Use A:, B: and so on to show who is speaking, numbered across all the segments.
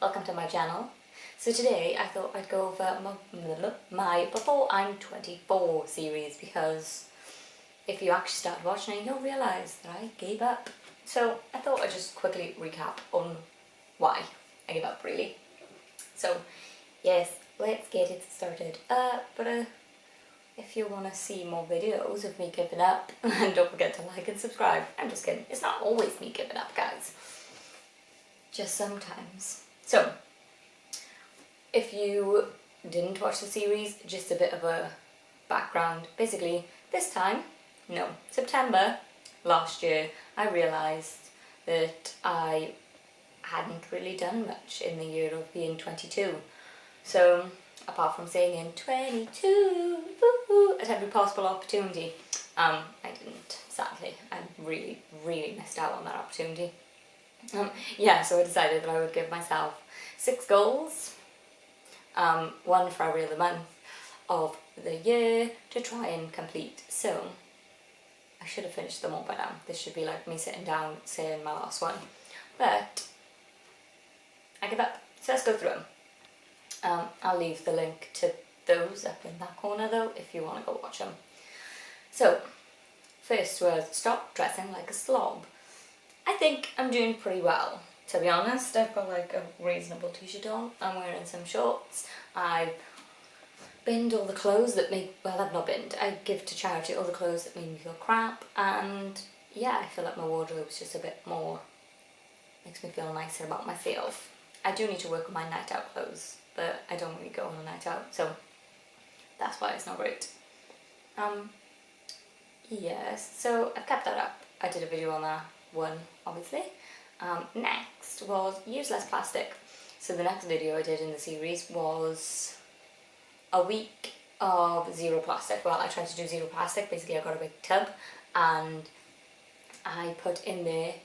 A: welcome to my channel. So today I thought I'd go over my Before I'm 24 series, because if you actually start watching it you'll realise that I gave up. So I thought I'd just quickly recap on why I gave up, really. So yes, let's get it started. If you want to see more videos of me giving up, don't forget to like and subscribe. I'm just kidding, it's not always me giving up, guys. Just sometimes. So, if you didn't watch the series, just a bit of a background. Basically, September last year, I realised that I hadn't really done much in the year of being 22. So, apart from saying in 22 at every possible opportunity, I didn't, sadly. I really missed out on that opportunity. So I decided that I would give myself 6 goals, one for every other month of the year to try and complete. So, I should have finished them all by now. This should be like me sitting down saying my last one. But, I give up. So let's go through them. I'll leave the link to those up in that corner though, if you want to go watch them. So, first was stop dressing like a slob. I think I'm doing pretty well, to be honest. I've got like a reasonable t-shirt on, I'm wearing some shorts, I've binned all the clothes that make, well, I've not binned, I give to charity all the clothes that make me feel crap, and yeah, I feel like my wardrobe's just a bit more, makes me feel nicer about myself. I do need to work on my night out clothes, but I don't really go on a night out, so that's why it's not great. Yes, so I've kept that up. I did a video on that one, obviously. Next was use less plastic. So the next video I did in the series was a week of zero plastic. Well, I tried to do zero plastic. Basically, I got a big tub and I put in there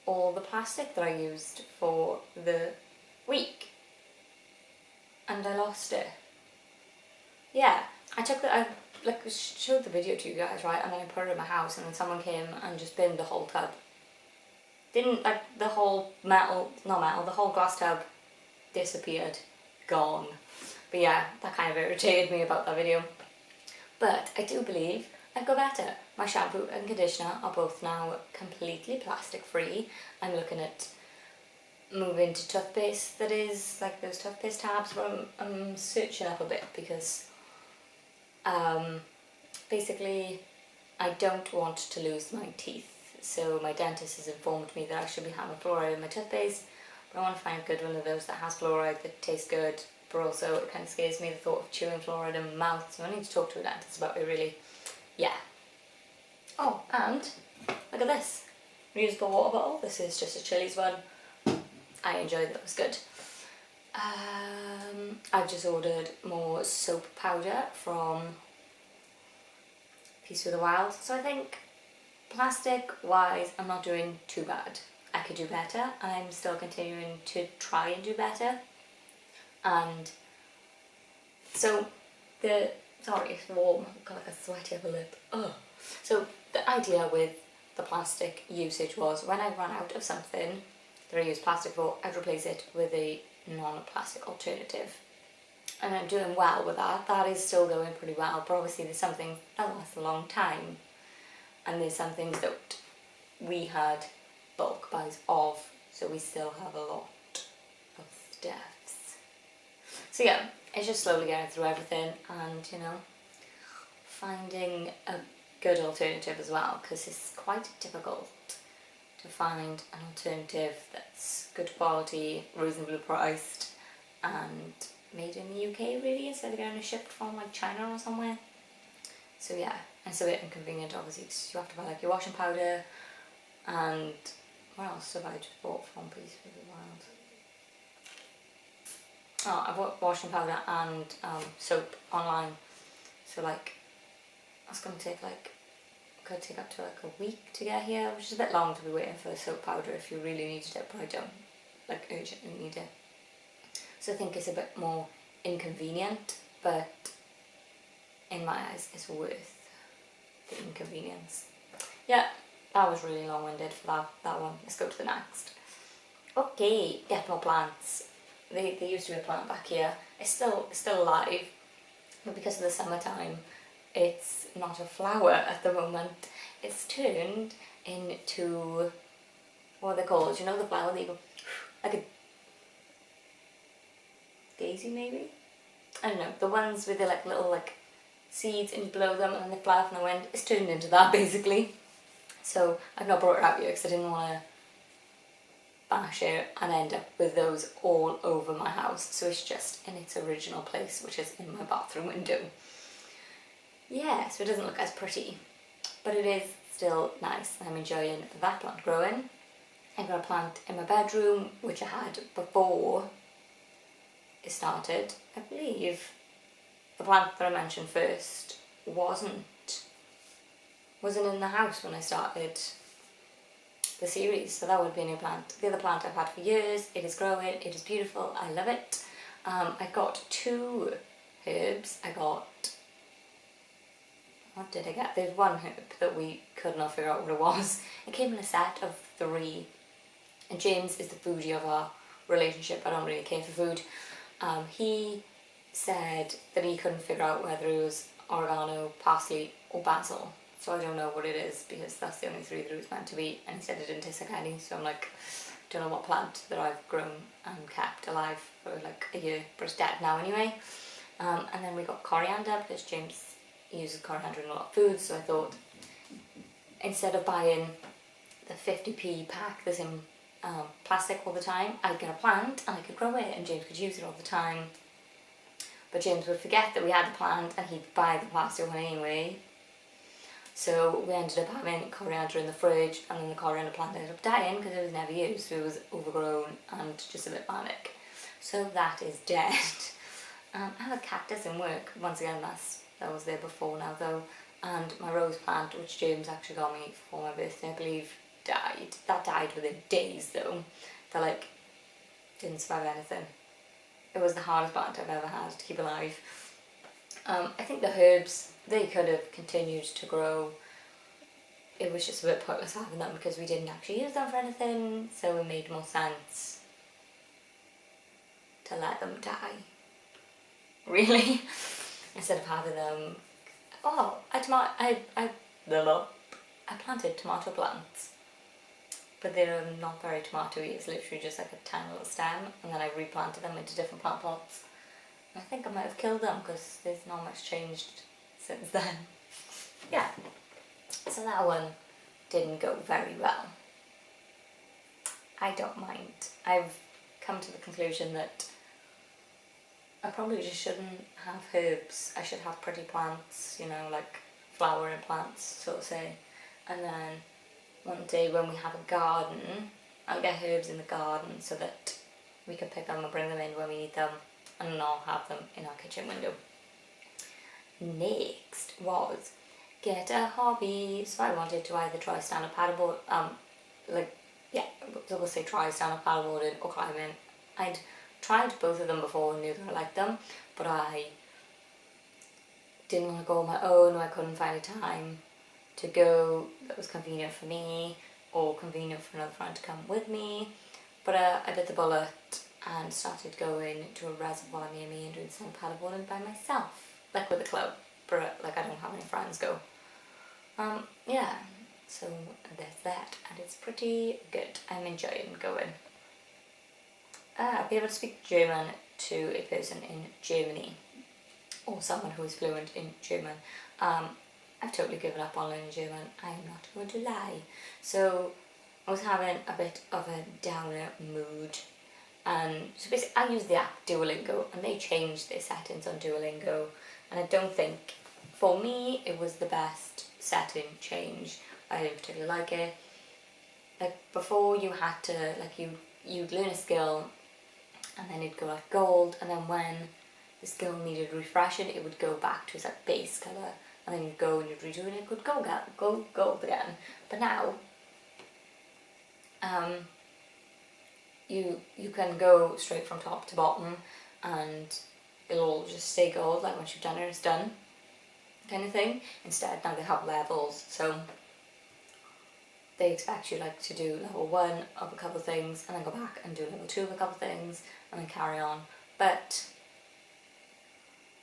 A: all the plastic that I used for the week, and I lost it. Yeah, I showed the video to you guys, right, and then I put it in my house, and then someone came and just binned the whole tub. Didn't, like, the whole the whole glass tub disappeared, gone. But yeah, that kind of irritated me about that video. But I do believe I've got better. My shampoo and conditioner are both now completely plastic free. I'm looking at moving to toothpaste that is, like those toothpaste tabs, but I'm searching up a bit because basically I don't want to lose my teeth, so my dentist has informed me that I should be having fluoride in my toothpaste, but I want to find a good one of those that has fluoride that tastes good, but also it kind of scares me, the thought of chewing fluoride in my mouth, so I need to talk to a dentist about it, really. Yeah. Oh, and look at this reusable water bottle. This is just a Chili's one. I enjoyed it, it was good. I've just ordered more soap powder from Peace with the Wild, so I think plastic wise I'm not doing too bad. I could do better, and I'm still continuing to try and do better. And so sorry, it's warm, I've got like a sweaty upper lip. Oh. So the idea with the plastic usage was when I ran out of something that I use plastic for, I'd replace it with a non-plastic alternative. And I'm doing well with that. That is still going pretty well, but obviously there's some things that last a long time, and there's some things that we had bulk buys of, so we still have a lot of stuffs. So yeah, it's just slowly getting through everything and, you know, finding a good alternative as well, because it's quite difficult to find an alternative that's good quality, reasonably priced, and made in the UK, really, instead of getting it shipped from like China or somewhere. So yeah, it's a bit inconvenient obviously, because you have to buy like your washing powder, and what else have I just bought from Peace with the Wild? Oh, I bought washing powder and soap online, so like that's going to take like, could take up to like a week to get here, which is a bit long to be waiting for soap powder if you really needed it, but I don't like urgently need it. So I think it's a bit more inconvenient, but in my eyes it's worth the inconvenience. Yeah, that was really long-winded for that one. Let's go to the next. Okay, get more plants. They used to be a plant back here. It's still alive, but because of the summertime, it's not a flower at the moment. It's turned into, what are they called? You know the flower that you go like a daisy maybe? I don't know. The ones with the like little like seeds and you blow them and then they fly off in the wind. It's turned into that basically. So I've not brought it out yet because I didn't want to bash it and end up with those all over my house. So it's just in its original place, which is in my bathroom window. Yeah, so it doesn't look as pretty, but it is still nice. I'm enjoying that plant growing. I've got a plant in my bedroom, which I had before it started. I believe the plant that I mentioned first wasn't in the house when I started the series, so that would be a new plant. The other plant I've had for years. It is growing, it is beautiful, I love it. I got 2 herbs. What did I get? There's one herb that we could not figure out what it was. It came in a set of 3, and James is the foodie of our relationship. I don't really care for food. He said that he couldn't figure out whether it was oregano, parsley or basil. So I don't know what it is because that's the only 3 that it was meant to be, and he said it didn't taste like any, so I'm like, don't know what plant that I've grown and kept alive for like a year, but it's dead now anyway. And then we got coriander because James uses coriander in a lot of foods, so I thought instead of buying the 50p pack that's in plastic all the time, I'd get a plant and I could grow it and James could use it all the time. But James would forget that we had the plant and he'd buy the plastic one anyway. So we ended up having coriander in the fridge, and then the coriander plant ended up dying because it was never used, so it was overgrown and just a bit manic. So that is dead. I have a cactus in work, once again that was there before now though, and my rose plant, which James actually got me for my birthday, I believe, died. That died within days though. That like didn't survive anything. It was the hardest plant I've ever had to keep alive. I think the herbs, they could have continued to grow. It was just a bit pointless having them because we didn't actually use them for anything, so it made more sense to let them die, really, instead of having them. Oh, I planted tomato plants, but they're not very tomatoey. It's literally just like a tiny little stem, and then I replanted them into different plant pots. I think I might have killed them because there's not much changed since then. Yeah, so that one didn't go very well. I don't mind. I've come to the conclusion that I probably just shouldn't have herbs. I should have pretty plants, you know, like flowering plants, so to say. And then one day when we have a garden, I'll get herbs in the garden so that we can pick them and bring them in when we need them, and I'll have them in our kitchen window. Next was get a hobby. So I wanted to either try stand-up paddleboard, so we'll say try stand-up paddleboarding or climbing. I'd tried both of them before and knew that I liked them, but I didn't want to go on my own, or I couldn't find a time to go that was convenient for me or convenient for another friend to come with me. But I bit the bullet and started going to a reservoir near me and doing some paddleboarding by myself, like with a club, but like I don't have any friends go. Yeah, so there's that, and it's pretty good. I'm enjoying going. I'll be able to speak German to a person in Germany, or someone who is fluent in German. I've totally given up on learning German, I'm not going to lie. So I was having a bit of a downer mood, and so basically I use the app Duolingo, and they changed their settings on Duolingo, and I don't think, for me, it was the best setting change. I didn't particularly like it. Like before, you had to, like you'd learn a skill, and then it'd go like gold, and then when the skill needed refreshing, it would go back to its like base colour, and then you'd go and you'd redo it and it would go gold again. But now, you can go straight from top to bottom, and it'll all just stay gold, like once you've done it, it's done, kind of thing. Instead, now they have levels, so they expect you like to do level 1 of a couple of things and then go back and do level 2 of a couple of things and then carry on. But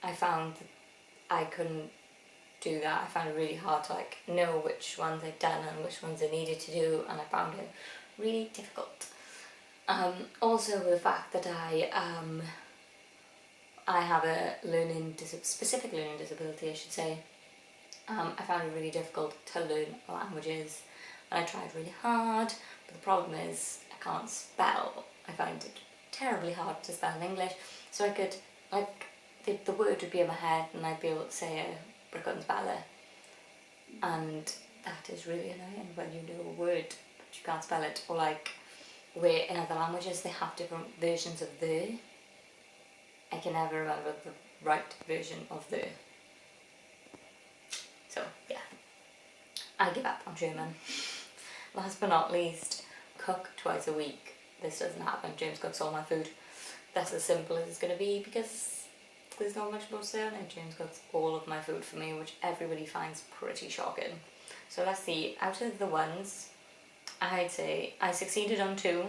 A: I found that I couldn't do that. I found it really hard to like know which ones I'd done and which ones I needed to do, and I found it really difficult. Also the fact that I have a specific learning disability, I should say. I found it really difficult to learn languages, and I tried really hard, but the problem is I can't spell. I find it terribly hard to spell in English, so I could, like, the word would be in my head and I'd be able to say it, but I couldn't spell it. And that is really annoying when you know a word but you can't spell it, or like where in other languages they have different versions of the. I can never remember the right version of the. So yeah, I give up on German. Last but not least, cook twice a week. This doesn't happen. James cooks all my food. That's as simple as it's going to be because there's not much more to say on it. James cooks all of my food for me, which everybody finds pretty shocking. So let's see, out of the ones, I'd say I succeeded on 2.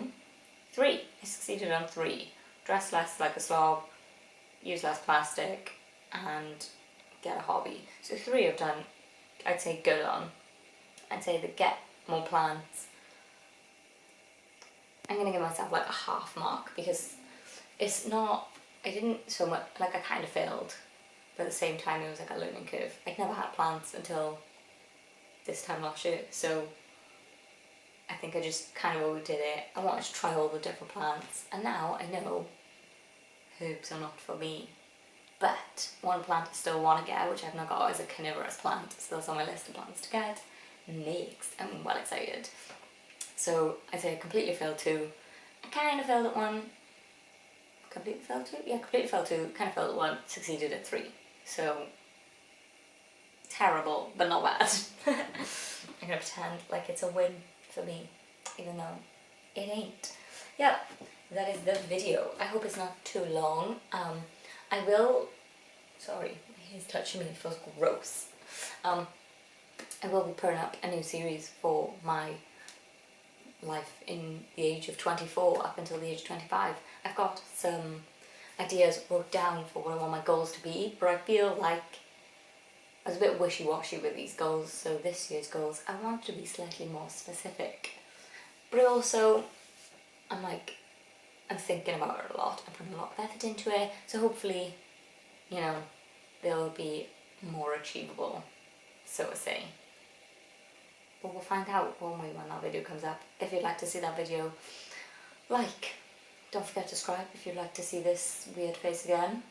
A: 3. I succeeded on 3. Dress less like a slob, use less plastic, and get a hobby. So 3 I've done, I'd say good on. I'd say that get more plants. I'm going to give myself like a half mark because it's not, I didn't so much, like I kind of failed, but at the same time it was like a learning curve. I'd never had plants until this time last year, so I think I just kind of overdid it. I wanted to try all the different plants, and now I know herbs are not for me. But one plant I still want to get, which I've not got, is a carnivorous plant. Still on my list of plants to get. Next, I'm well excited. So I'd say I completely failed 2. I kind of failed at 1. Completely failed 2? Yeah, completely failed 2. Kind of failed at 1. Succeeded at 3. So terrible, but not bad. I'm gonna pretend like it's a win for me, even though it ain't. Yeah, that is the video. I hope it's not too long. I will, sorry, he's touching me, it feels gross. I will be putting up a new series for my life in the age of 24 up until the age of 25. I've got some ideas wrote down for what I want my goals to be, but I feel like I was a bit wishy-washy with these goals, so this year's goals I want to be slightly more specific. But also, I'm thinking about it a lot, I'm putting a lot of effort into it, so hopefully, you know, they'll be more achievable, so to say. But we'll find out, won't we, when that video comes up. If you'd like to see that video, like. Don't forget to subscribe if you'd like to see this weird face again.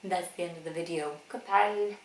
A: And that's the end of the video. Goodbye.